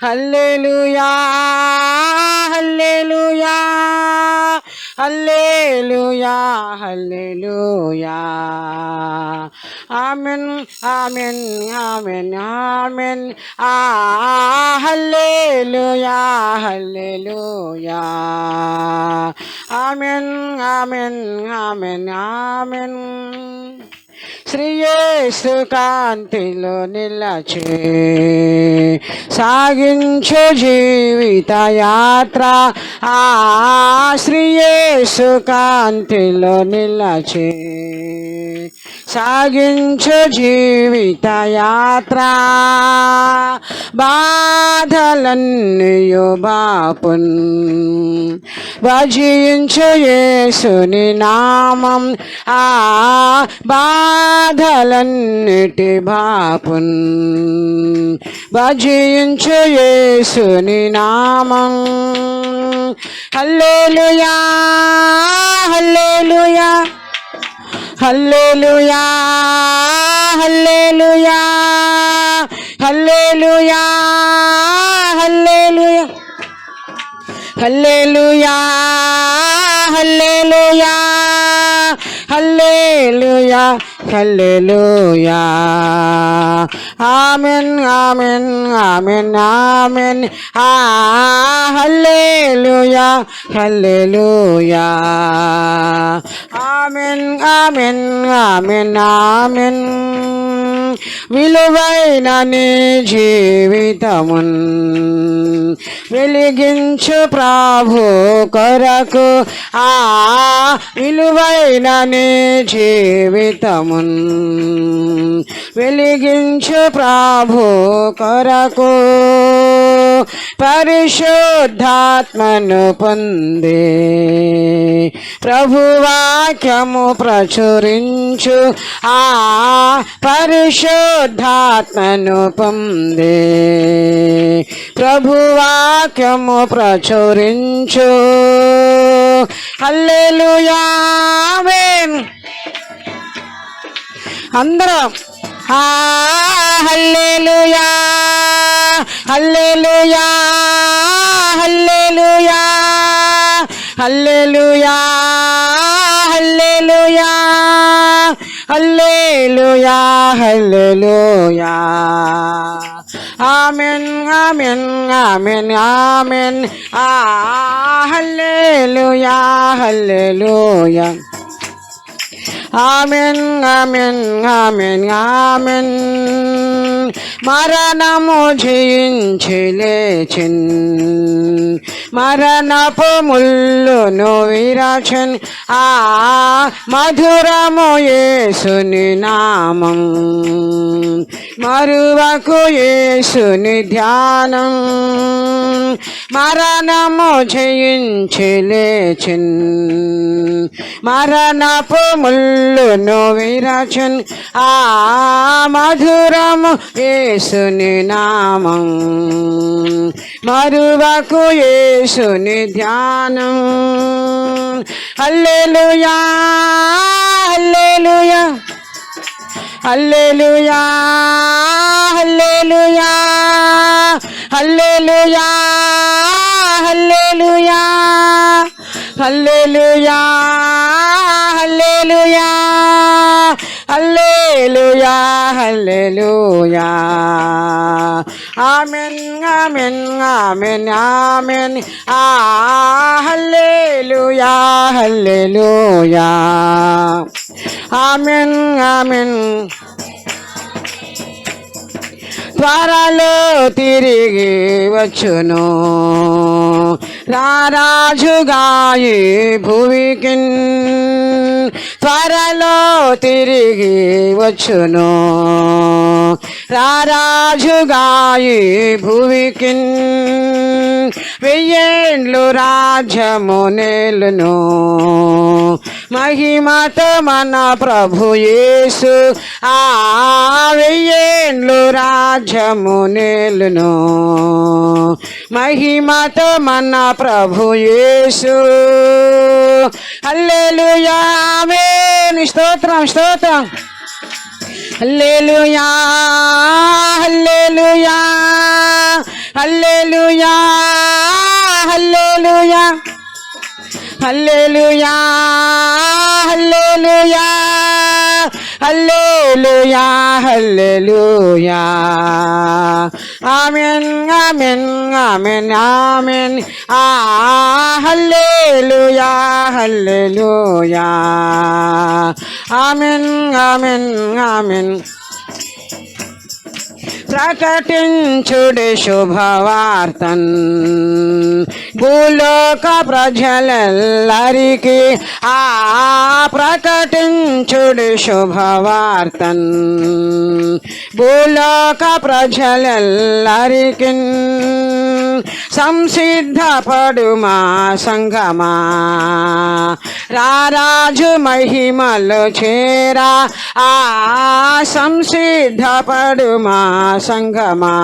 హల్లెలూయా hallelujah hallelujah hallelujah amen amen amen amen hallelujah hallelujah amen amen amen amen Shri Yesu కాంతిలో నిలచి సాగించు జీవిత యాత్ర శ్రీ యేసు కాంతిలో నిలచి సాగించు జీవిత యాత్ర బాధలన్నీయు బాపున్ భజించు యేసుని నామం బాధలన్నిటి బాపున్ భజించు యేసుని నామం hallelujah hallelujah hallelujah hallelujah hallelujah hallelujah hallelujah hallelujah hallelujah hallelujah amen amen amen amen hallelujah hallelujah amen amen amen amen విలువైన నీ జీవితమున్ వెలిగించు ప్రభు కొరకు విలువైన నీ జీవితమున్ వెలిగించు ప్రభు కొరకు పరిశుద్ధాత్మను పొందే ప్రభువాక్యము ప్రచురించు పరిశుద్ధాత్మను పొందే ప్రభువాక్యము ప్రచురించు హల్లెలూయా ఆమేన్ అందరం hallelujah hallelujah hallelujah hallelujah hallelujah hallelujah hallelujah amen amen amen amen hallelujah hallelujah amen amen amen amen మరణము జయించి లేచిన్ మరణపు ముల్లును విరచన్ మధురము యేసుని నామం మరువకు యేసుని ధ్యానం మరణము జయించి లేచిన్ మరణపు ముల్లును విరచన్ మధురము యేసుని నామం మరువకు యేసుని ధ్యానం hallelujah hallelujah hallelujah hallelujah hallelujah hallelujah hallelujah hallelujah hallelujah hallelujah amen amen amen amen hallelujah hallelujah amen amen త్వరలో తిరిగి వచ్చును రారాజుగా ఈ భువికిన్ త్వరలో తిరిగి వచ్చును రారాజుగా ఈ భువికిన్ వెయ్యేండ్లు రాజ్యము నేలును మహిమతో మన ప్రభు యేసు వెయ్యేండ్లు రాజ్యము నేలును మహిమతో మన ప్రభు యేసు హల్లెలూయా ఆమేన్ స్తోత్రం స్తోత్రం హల్లెలూయా hallelujah hallelujah hallelujah hallelujah hallelujah hallelujah హల్లెలూయా ఆమేన్ ఆమేన్ ఆమేన్ ఆమేన్ హల్లెలూయా హల్లెలూయా ఆమేన్ ఆమేన్ ఆమేన్ ప్రకటించుడి శుభవార్తన్ భూలోక ప్రజలెల్లరికి ప్రకటించుడి శుభవార్తన్ భూలోక ప్రజలెల్లరికి సంసిద్ధపడుమా సంగమా రారాజు మహిమలు చేరా సంసిద్ధపడుమా సంగమా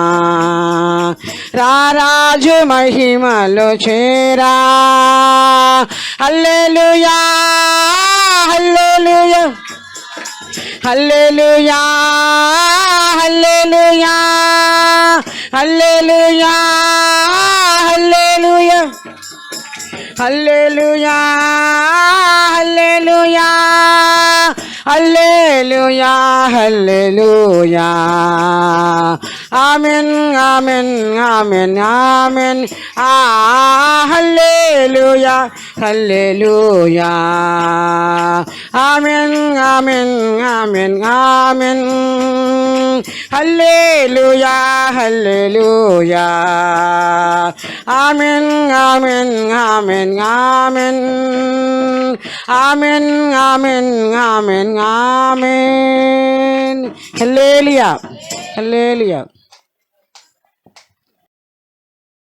రారాజు మహిమలు చేరా హల్లెలూయా hallelujah hallelujah hallelujah hallelujah hallelujah hallelujah hallelujah hallelujah హల్లెలూయా ఆమేన్ ఆమేన్ ఆమేన్ ఆమేన్ హల్లెలూయా హల్లెలూయా ఆమేన్ ఆమేన్ ఆమేన్ ఆమేన్ హల్లెలూయా హల్లెలూయా ఆమేన్ ఆమేన్ ఆమేన్ ఆమేన్ ఆమేన్ ఆమేన్ ఆమేన్ ఆమేన్ హల్లెలూయా హల్లెలూయా